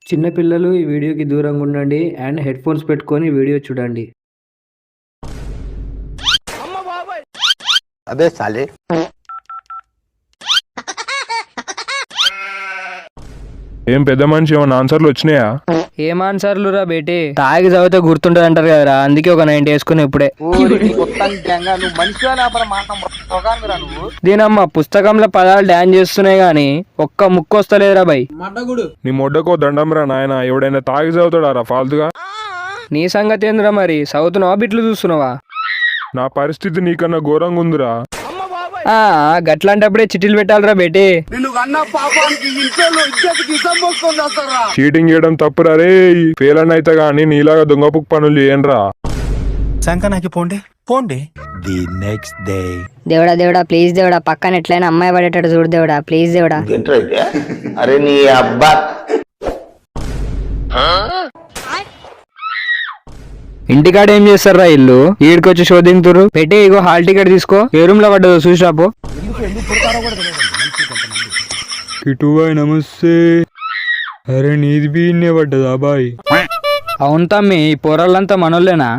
చిన్న పిల్లలు ఈ వీడియోకి దూరంగా ఉండండి అండ్ హెడ్ ఫోన్స్ పెట్టుకొని వీడియో చూడండి. అబే సాలే ఏం పెద్ద మనిషి ఏమన్నా ఆన్సర్లు వచ్చినాయా? ఏం ఆన్సర్లు రా బేటే, తాగి చదివితే గుర్తుంటది అంటారు కదరా, అందుకే ఒక 90 వేసుకుని ఇప్పుడే. దీనమ్మ పుస్తకంలో పదాలు డాన్స్ చేస్తున్నాయి గాని ఒక్క ముక్కు వస్తలేదురా బై. నీ మొడ్డకో దండం రా నాయన, ఎవడైనా తాగి చదువుతాడారా ఫాల్తుగా? నీ సంగతి ఏందిరా మరి, చదువుతున్నావా బిట్లు చూస్తున్నావా? నా పరిస్థితి నీకన్నా ఘోరంగా ఉందిరా. గట్లాంటప్పుడే చిట్టీలు పెట్టాలరా బేటే. చీటింగ్ చేయడం తప్పురా రే, ఫెయిల్ అని అయితే గానీ నీలాగా దొంగపుక్ పనులు చేయనరా. శంకనాకి పోండి పోండి. ది నెక్స్ట్ డే దేవుడా దేవుడా ప్లీజ్ దేవుడా, పక్కన ఎట్లయినా అమ్మాయి పడేటట్టు చూడు దేవుడా, ప్లీజ్ దేవుడా. అరే నీ అబ్బా ఇంటికాడ ఏం చేస్తారా ఇల్లు, ఈడికొచ్చి శోధింతురు పెట్టి. ఇగో హాల్ టికెట్ తీసుకో, ఏ రూమ్ లో పడ్డదో చూసిరాపో. కిటుబాయ్ నమస్తే. అరే నీది బీనే పడ్డదా బాయ్? అవును తమ్మి, ఈ పోరాళ్ళంతా మనోళ్ళేనా?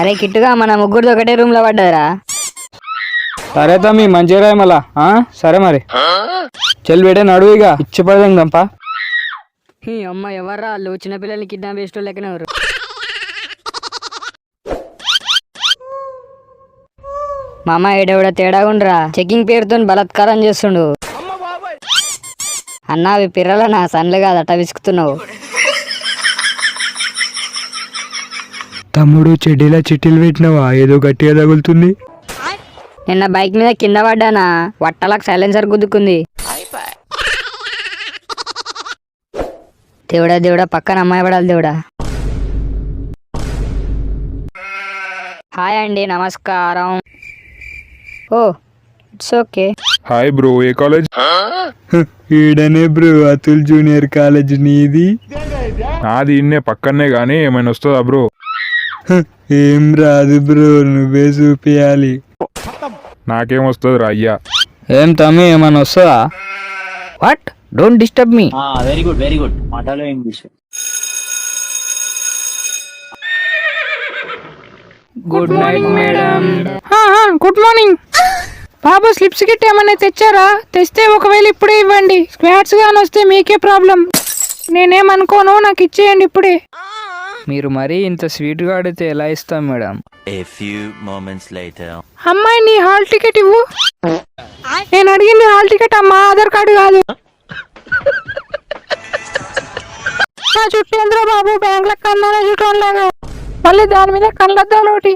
అరే కిట్టుగా మన ముగ్గురితో ఒకటే రూమ్ లో పడ్డదిరా. సరే తమ్మి మంచిగా రాయి మళ్ళా. సరే మరి చెల్లి బేటే నడువు, ఇక ఇచ్చి పడదాంపా. అమ్మ ఎవర్రా వాళ్ళు, చిన్నపిల్లల్ని కిడ్నాప్ చేసిన లెక్కనే ఎవరు? మా అమ్మ ఏడెవడ తేడాగుండ్రా, చెకింగ్ పేరుతో బలాత్కారం చేస్తుండు. అన్నా అవి పిర్రల నా సన్లు కాదట, విసుకుతున్నావు. తమ్ముడు చెడ్డీలా చిట్టీలు పెట్టినవా, ఏదో గట్టిగా తగులుతుంది. నిన్న బైక్ మీద కింద పడ్డానా, వట్టలకు సైలెన్సర్ గుద్దుకుంది. దేవుడా దేవుడా పక్కన అమ్మాయి పడాలి దేవుడా. హాయ్ అండి, నమస్కారం. Oh it's okay. Hi bro, ఏ కాలేజ్? ఈడనే బ్రో, అతుల్ జూనియర్ కాలేజ్. నీది? నాది ఇన్నే పక్కనే గానీ ఏమైనా వస్తుందా బ్రో? ఏం రాదు బ్రో, నువ్వే చూపియాలి. నాకేం వస్తుంది రా అయ్యా. ఏం తమ్మి ఏమైనా వస్తుందా? What, don't disturb me. Very good మాటలో English. Good night madam. Good morning బాబు. స్లిప్స్ గిట్ ఏమైనా తెచ్చారా? తెస్తే ఒకవేళ ఇప్పుడే ఇవ్వండి, స్క్వాట్స్ గాని వస్తే మీకే ప్రాబ్లం. నేనేమనుకోను, నాకు ఇచ్చేయండి ఇప్పుడే. మీరు మరీ ఇంత స్వీట్ గా అడిగితే ఎలా ఇస్తాం మేడం? అమ్మాయి నీ హాల్ టికెట్ ఇవ్వు. నేను అడిగింది హాల్ టికెట్ అమ్మా, ఆధార్ కార్డు కాదు. నా చుట్టూ ఎందులో బాబు, బ్యాంక్ లెక్క అన్నా చుట్టూ మళ్ళీ దాని మీద కళ్ళద్దాలు ఒకటి.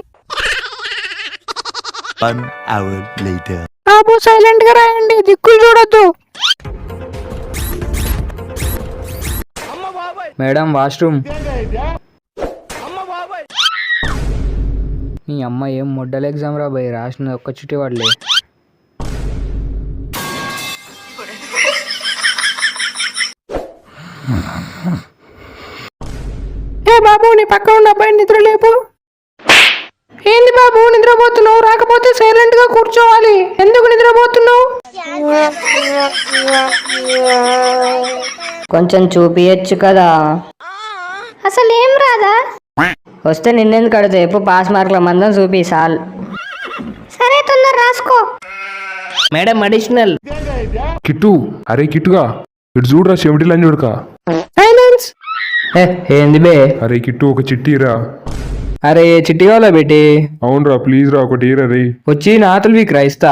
బాబు సైలెంట్ గా రాయండి, దిక్కులు చూడొద్దు. Madam washroom. నీ అమ్మ ఏం మొడ్డల ఎగ్జామ్ రా భయ్, రాసిన ఒక్క చుట్టి వాడలే. ఏ బాబు, నీ పక్క ఉన్న అబ్బాయి నిద్ర లేపు. ఏంది బాబు నిద్రపోతున్నావు? రాకపోతే సైలెంట్ గా కూర్చోవాలి. ఎందుకు నిద్రపోతున్నావు? కొంచెం చూపియచ్చు కదా. అసలు ఏం రాదా? వస్తే నిన్నెందుకు అడుగుతా, ఎప్పుడు పాస్ మార్కుల మందం చూపి సాల్. సరే తొందర రాసుకో. Madam additional. కిట్టు, అరే కిట్టుగా ఇటు చూడరా, చెమిటి లంజ ఉడక. సైలెన్స్. ఏంది బే? అరే కిట్టు ఒక చిట్టీరా. అరే చిట్టి కావాలా బేటి? అవునరా ప్లీజ్ రా, ఒకటి ఇరా రే. వచ్చి నాతులు వీక్ రాయిస్తా.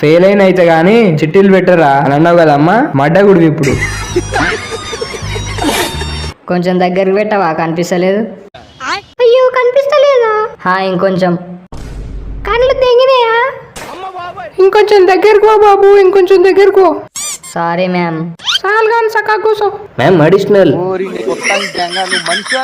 ఫెయిల్ అయిన అయితే గానీ చిట్టీలు పెట్టరా అని అన్నావు కదమ్మా, మడ్డగుడివి ఇప్పుడు. కొంచెం దగ్గరికి పెట్టవా, కనిపిస్తలేదు. అయ్యో కనిపిస్తలేదా? ఇంకొంచెం. కళ్ళు తెగినాయా? ఇంకొంచెం దగ్గరకు బాబు, ఇంకొంచెం దగ్గరకు. Sorry ma'am. చాలు కానీ సకా కూసో. Ma'am additional. మనిషి